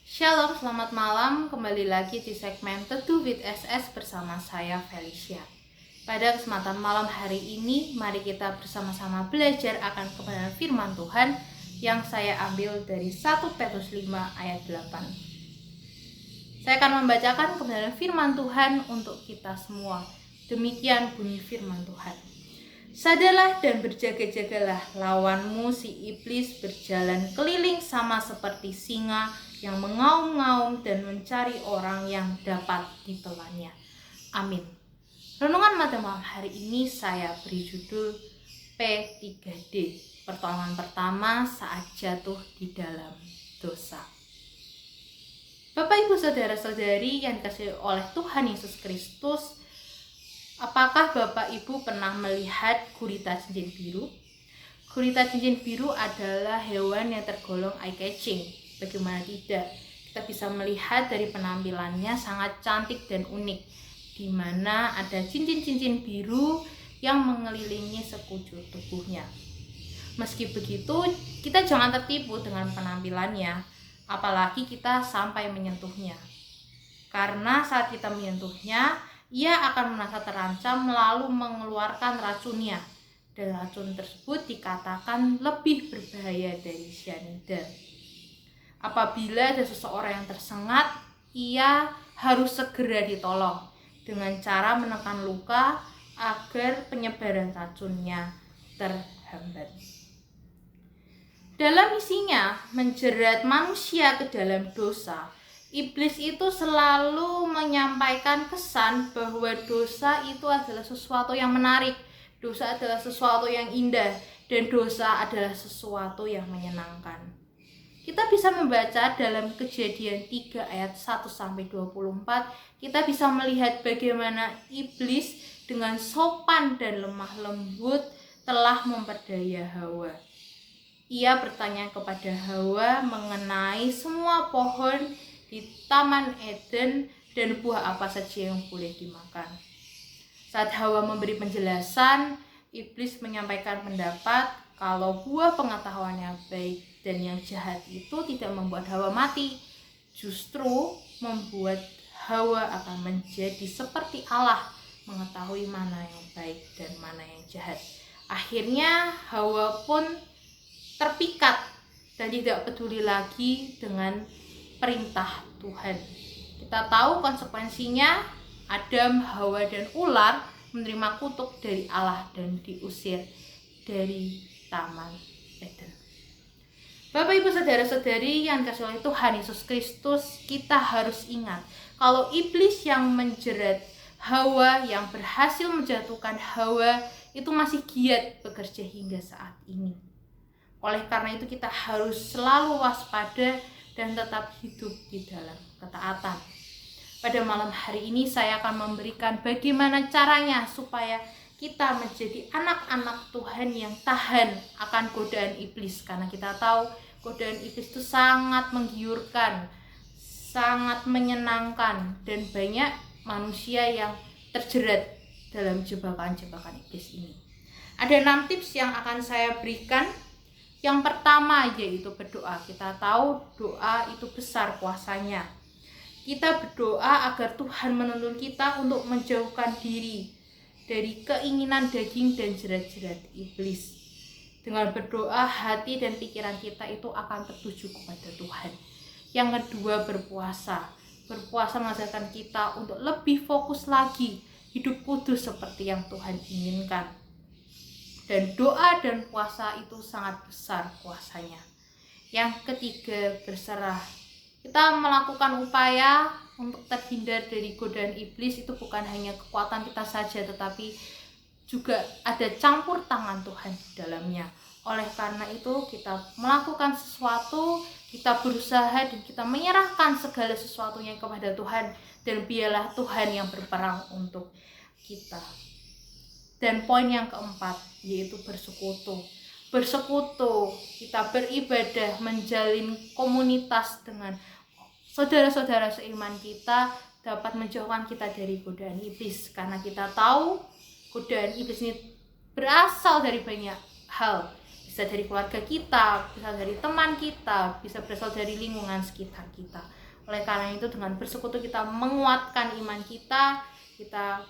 Shalom, selamat malam. Kembali lagi di segmen Teduh with SS bersama saya Felicia. Pada kesempatan malam hari ini, mari kita bersama-sama belajar akan kebenaran firman Tuhan yang saya ambil dari 1 Petrus 5 ayat 8. Saya akan membacakan kebenaran firman Tuhan untuk kita semua. Demikian bunyi firman Tuhan. Sadarlah dan berjaga-jagalah, lawanmu si iblis berjalan keliling sama seperti singa yang mengaum-ngaum dan mencari orang yang dapat ditelannya. Amin. Renungan pada malam hari ini saya beri judul P3D, pertolongan pertama saat jatuh di dalam dosa. Bapak, Ibu, Saudara-saudari yang dikasihi oleh Tuhan Yesus Kristus, apakah Bapak Ibu pernah melihat gurita cincin biru? Gurita cincin biru adalah hewan yang tergolong eye-catching. Bagaimana tidak? Kita bisa melihat dari penampilannya sangat cantik dan unik, di mana ada cincin-cincin biru yang mengelilingi sekujur tubuhnya. Meski begitu, kita jangan tertipu dengan penampilannya, apalagi kita sampai menyentuhnya. Karena saat kita menyentuhnya, ia akan merasa terancam lalu mengeluarkan racunnya, dan racun tersebut dikatakan lebih berbahaya dari cyanida. Apabila ada seseorang yang tersengat, ia harus segera ditolong dengan cara menekan luka agar penyebaran racunnya terhambat. Dalam misinya menjerat manusia ke dalam dosa, iblis itu selalu menyampaikan kesan bahwa dosa itu adalah sesuatu yang menarik, dosa adalah sesuatu yang indah, dan dosa adalah sesuatu yang menyenangkan. Kita bisa membaca dalam Kejadian 3 ayat 1-24, kita bisa melihat bagaimana iblis dengan sopan dan lemah lembut telah memperdaya Hawa. Ia bertanya kepada Hawa mengenai semua pohon di Taman Eden dan buah apa saja yang boleh dimakan. Saat Hawa memberi penjelasan, iblis menyampaikan pendapat kalau buah pengetahuan yang baik dan yang jahat itu tidak membuat Hawa mati, justru membuat Hawa akan menjadi seperti Allah, mengetahui mana yang baik dan mana yang jahat. Akhirnya Hawa pun terpikat dan tidak peduli lagi dengan perintah Tuhan. Kita tahu konsekuensinya, Adam, Hawa, dan ular menerima kutuk dari Allah dan diusir dari Taman Eden. Bapak, Ibu, Saudara-saudari yang dikasihi oleh Tuhan Yesus Kristus, kita harus ingat kalau iblis yang menjerat Hawa, yang berhasil menjatuhkan Hawa, itu masih giat bekerja hingga saat ini. Oleh karena itu kita harus selalu waspada dan tetap hidup di dalam ketaatan. Pada malam hari ini saya akan memberikan bagaimana caranya supaya kita menjadi anak-anak Tuhan yang tahan akan godaan iblis. Karena kita tahu godaan iblis itu sangat menggiurkan, sangat menyenangkan, dan banyak manusia yang terjerat dalam jebakan-jebakan iblis ini. Ada 6 tips yang akan saya berikan. Yang pertama yaitu berdoa. Kita tahu doa itu besar kuasanya. Kita berdoa agar Tuhan menuntun kita untuk menjauhkan diri dari keinginan daging dan jerat-jerat iblis. Dengan berdoa, hati dan pikiran kita itu akan tertuju kepada Tuhan. Yang kedua, berpuasa. Berpuasa mengajarkan kita untuk lebih fokus lagi, hidup kudus seperti yang Tuhan inginkan. Dan doa dan puasa itu sangat besar kuasanya. Yang ketiga, berserah. Kita melakukan upaya untuk terhindar dari godaan iblis, itu bukan hanya kekuatan kita saja, tetapi juga ada campur tangan Tuhan di dalamnya. Oleh karena itu kita melakukan sesuatu, kita berusaha dan kita menyerahkan segala sesuatunya kepada Tuhan, dan biarlah Tuhan yang berperang untuk kita. Dan poin yang keempat yaitu bersekutu. Bersekutu, kita beribadah, menjalin komunitas dengan saudara-saudara seiman kita dapat menjauhkan kita dari godaan iblis. Karena kita tahu godaan iblis ini berasal dari banyak hal. Bisa dari keluarga kita, bisa dari teman kita, bisa berasal dari lingkungan sekitar kita. Oleh karena itu, dengan bersekutu kita menguatkan iman kita, kita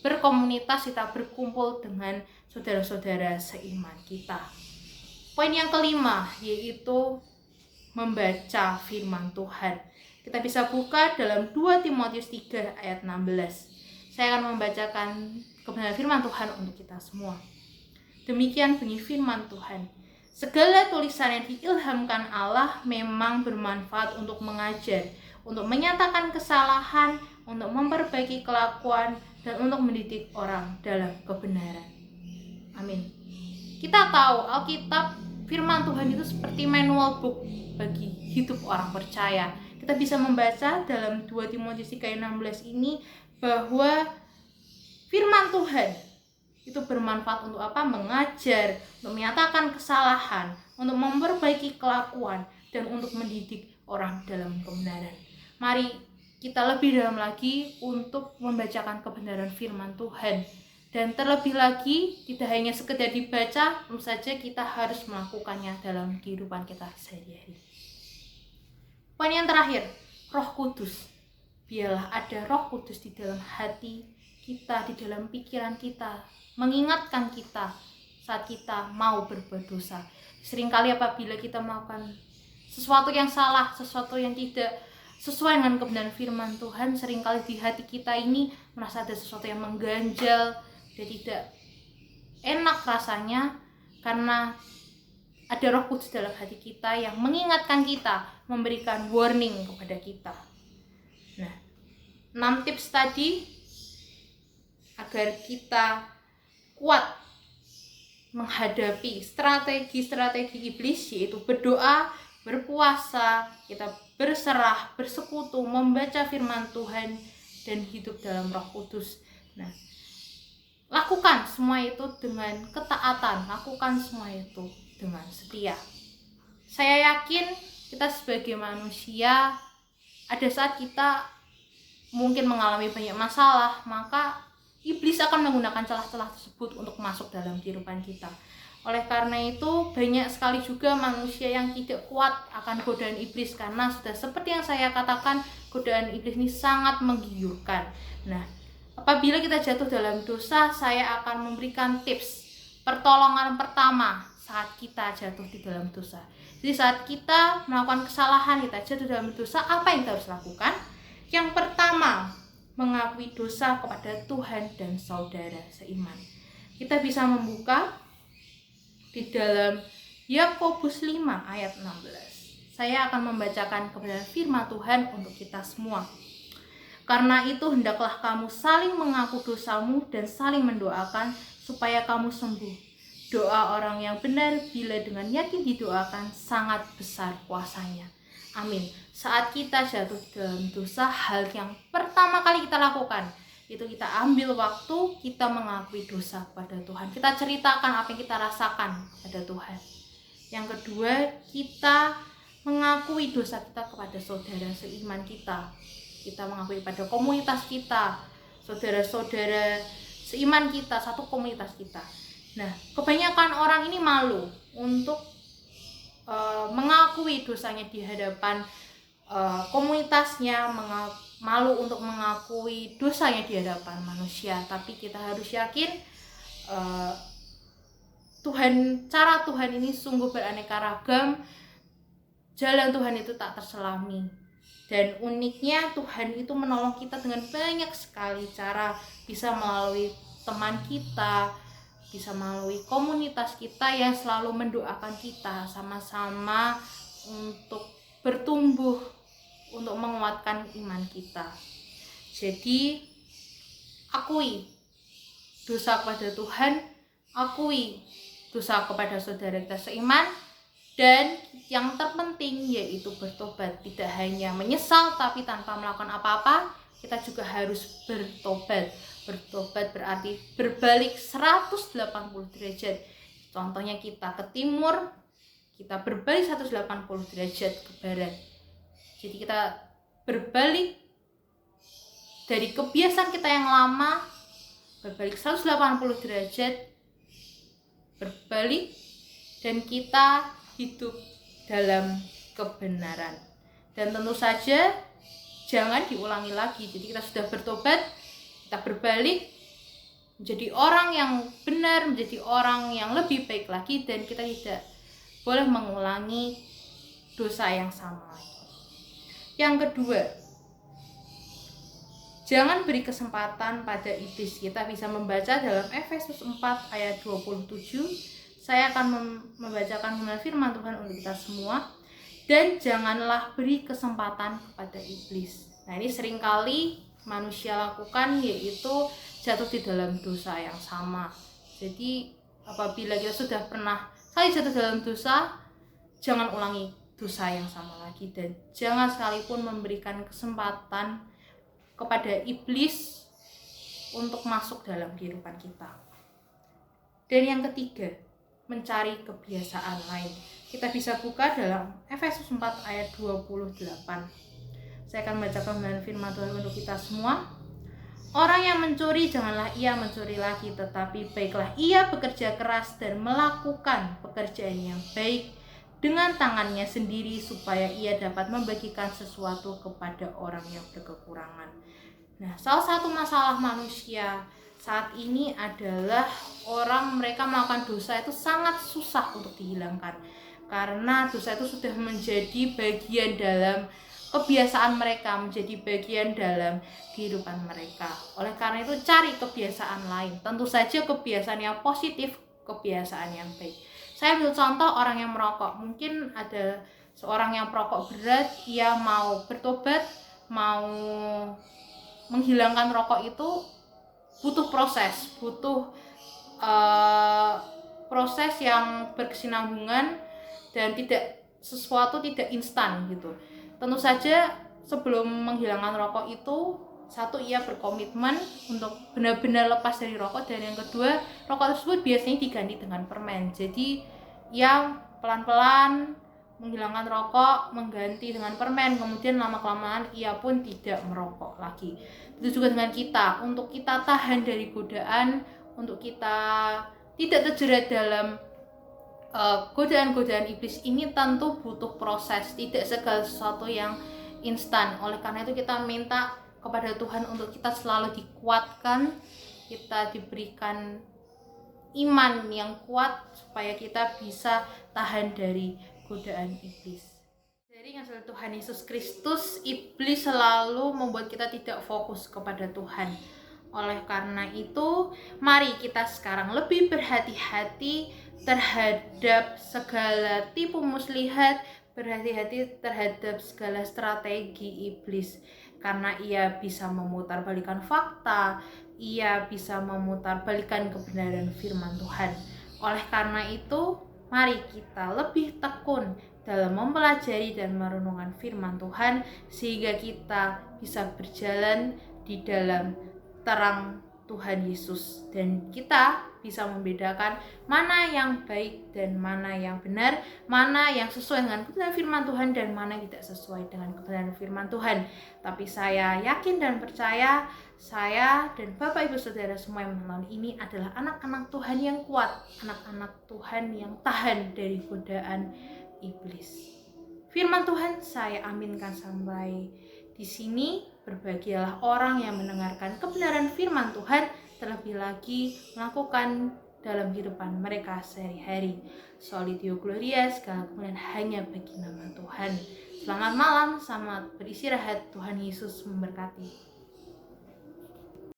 berkomunitas, kita berkumpul dengan saudara-saudara seiman kita. Poin yang kelima yaitu membaca firman Tuhan. Kita bisa buka dalam 2 Timotius 3 ayat 16. Saya akan membacakan kebenaran firman Tuhan untuk kita semua. Demikian bunyi firman Tuhan. Segala tulisan yang diilhamkan Allah memang bermanfaat untuk mengajar, untuk menyatakan kesalahan, untuk memperbaiki kelakuan, dan untuk mendidik orang dalam kebenaran. Amin. Kita tahu Alkitab, firman Tuhan itu seperti manual book bagi hidup orang percaya. Kita bisa membaca dalam 2 Timotius 3:16 ini bahwa firman Tuhan itu bermanfaat untuk apa? Mengajar, untuk menyatakan kesalahan, untuk memperbaiki kelakuan, dan untuk mendidik orang dalam kebenaran. Mari kita lebih dalam lagi untuk membacakan kebenaran firman Tuhan. Dan terlebih lagi, tidak hanya sekedar dibaca, tentu saja kita harus melakukannya dalam kehidupan kita sehari-hari. Poin yang terakhir, Roh Kudus. Biarlah ada Roh Kudus di dalam hati kita, di dalam pikiran kita, mengingatkan kita saat kita mau berbuat dosa. Seringkali apabila kita melakukan sesuatu yang salah, sesuatu yang tidak sesuai dengan kebenaran firman Tuhan, seringkali di hati kita ini merasa ada sesuatu yang mengganjal dan tidak enak rasanya, karena ada Roh Kudus dalam hati kita yang mengingatkan kita, memberikan warning kepada kita. Nah, 6 tips tadi agar kita kuat menghadapi strategi-strategi iblis, yaitu berdoa, berpuasa, kita berserah, bersekutu, membaca firman Tuhan, dan hidup dalam Roh Kudus. Nah, lakukan semua itu dengan ketaatan, lakukan semua itu dengan setia. Saya yakin kita sebagai manusia, ada saat kita mungkin mengalami banyak masalah, maka iblis akan menggunakan celah-celah tersebut untuk masuk dalam kehidupan kita. Oleh karena itu, banyak sekali juga manusia yang tidak kuat akan godaan iblis, karena sudah seperti yang saya katakan, godaan iblis ini sangat menggiurkan. Nah, apabila kita jatuh dalam dosa, saya akan memberikan tips pertolongan pertama saat kita jatuh di dalam dosa. Jadi saat kita melakukan kesalahan, kita jatuh dalam dosa, apa yang kita harus lakukan? Yang pertama, mengakui dosa kepada Tuhan dan saudara seiman. Kita bisa membuka di dalam Yakobus 5 ayat 16. Saya akan membacakan kebenaran firman Tuhan untuk kita semua. Karena itu hendaklah kamu saling mengaku dosamu dan saling mendoakan supaya kamu sembuh. Doa orang yang benar bila dengan yakin didoakan sangat besar kuasanya. Amin. Saat kita jatuh dalam dosa, hal yang pertama kali kita lakukan itu kita ambil waktu, kita mengakui dosa kepada Tuhan. Kita ceritakan apa yang kita rasakan kepada Tuhan. Yang kedua, kita mengakui dosa kita kepada saudara seiman kita. Kita mengakui pada komunitas kita, saudara-saudara seiman kita, satu komunitas kita. Nah, kebanyakan orang ini malu untuk mengakui dosanya di hadapan komunitasnya, malu untuk mengakui dosanya di hadapan manusia. Tapi kita harus yakin cara Tuhan ini sungguh beraneka ragam. Jalan Tuhan itu tak terselami. Dan uniknya Tuhan itu menolong kita dengan banyak sekali cara. Bisa melalui teman kita, bisa melalui komunitas kita yang selalu mendoakan kita sama-sama untuk bertumbuh, untuk menguatkan iman kita. Jadi akui dosa kepada Tuhan, akui dosa kepada saudara kita seiman, dan yang terpenting yaitu bertobat. Tidak hanya menyesal tapi tanpa melakukan apa-apa, kita juga harus bertobat. Bertobat berarti berbalik 180 derajat. Contohnya kita ke timur, kita berbalik 180 derajat ke barat. Jadi kita berbalik dari kebiasaan kita yang lama, berbalik 180 derajat, berbalik dan kita hidup dalam kebenaran. Dan tentu saja jangan diulangi lagi. Jadi kita sudah bertobat, kita berbalik menjadi orang yang benar, menjadi orang yang lebih baik lagi, dan kita tidak boleh mengulangi dosa yang sama lagi. Yang kedua, jangan beri kesempatan pada iblis. Kita bisa membaca dalam Efesus 4 ayat 27. Saya akan membacakan firman Tuhan untuk kita semua. Dan janganlah beri kesempatan kepada iblis. Nah, ini seringkali manusia lakukan, yaitu jatuh di dalam dosa yang sama. Jadi apabila kita sudah pernah sekali jatuh dalam dosa, jangan ulangi dosa yang sama lagi, dan jangan sekalipun memberikan kesempatan kepada iblis untuk masuk dalam kehidupan kita. Dan yang ketiga, mencari kebiasaan lain. Kita bisa buka dalam Efesus 4 ayat 28. Saya akan membacakan firman Tuhan untuk kita semua. Orang yang mencuri, janganlah ia mencuri lagi, tetapi baiklah ia bekerja keras dan melakukan pekerjaan yang baik dengan tangannya sendiri, supaya ia dapat membagikan sesuatu kepada orang yang berkekurangan. Nah, salah satu masalah manusia saat ini adalah mereka melakukan dosa itu sangat susah untuk dihilangkan, karena dosa itu sudah menjadi bagian dalam kebiasaan mereka, menjadi bagian dalam kehidupan mereka. Oleh karena itu, cari kebiasaan lain. Tentu saja kebiasaan yang positif, kebiasaan yang baik. Saya ambil contoh orang yang merokok. Mungkin ada seorang yang perokok berat, ia mau bertobat, mau menghilangkan rokok itu butuh proses yang berkesinambungan, dan tidak instan gitu. Tentu saja sebelum menghilangkan rokok itu, satu, ia berkomitmen untuk benar-benar lepas dari rokok, dan yang kedua, rokok tersebut biasanya diganti dengan permen. Jadi ia pelan-pelan menghilangkan rokok, mengganti dengan permen, kemudian lama-kelamaan ia pun tidak merokok lagi. Itu juga dengan kita, untuk kita tahan dari godaan, untuk kita tidak terjerat dalam godaan-godaan iblis ini, tentu butuh proses, tidak segala sesuatu yang instan. Oleh karena itu kita minta kepada Tuhan untuk kita selalu dikuatkan, kita diberikan iman yang kuat supaya kita bisa tahan dari godaan iblis. Dari ngasih Tuhan Yesus Kristus, iblis selalu membuat kita tidak fokus kepada Tuhan. Oleh karena itu, mari kita sekarang lebih berhati-hati terhadap segala tipu muslihat, berhati-hati terhadap segala strategi iblis, karena ia bisa memutarbalikkan fakta, ia bisa memutarbalikkan kebenaran firman Tuhan. Oleh karena itu, mari kita lebih tekun dalam mempelajari dan merenungkan firman Tuhan, sehingga kita bisa berjalan di dalam terang Tuhan Yesus, dan kita bisa membedakan mana yang baik dan mana yang benar, mana yang sesuai dengan kebenaran firman Tuhan dan mana yang tidak sesuai dengan kebenaran firman Tuhan. Tapi saya yakin dan percaya, saya dan Bapak Ibu Saudara semua yang menonton ini adalah anak-anak Tuhan yang kuat, anak-anak Tuhan yang tahan dari godaan iblis. Firman Tuhan saya aminkan sampai di sini. Berbahagialah orang yang mendengarkan kebenaran firman Tuhan, terlebih lagi melakukan dalam kehidupan mereka sehari-hari. Soli Deo Gloria, segala kemuliaan hanya bagi nama Tuhan. Selamat malam, selamat beristirahat. Tuhan Yesus memberkati.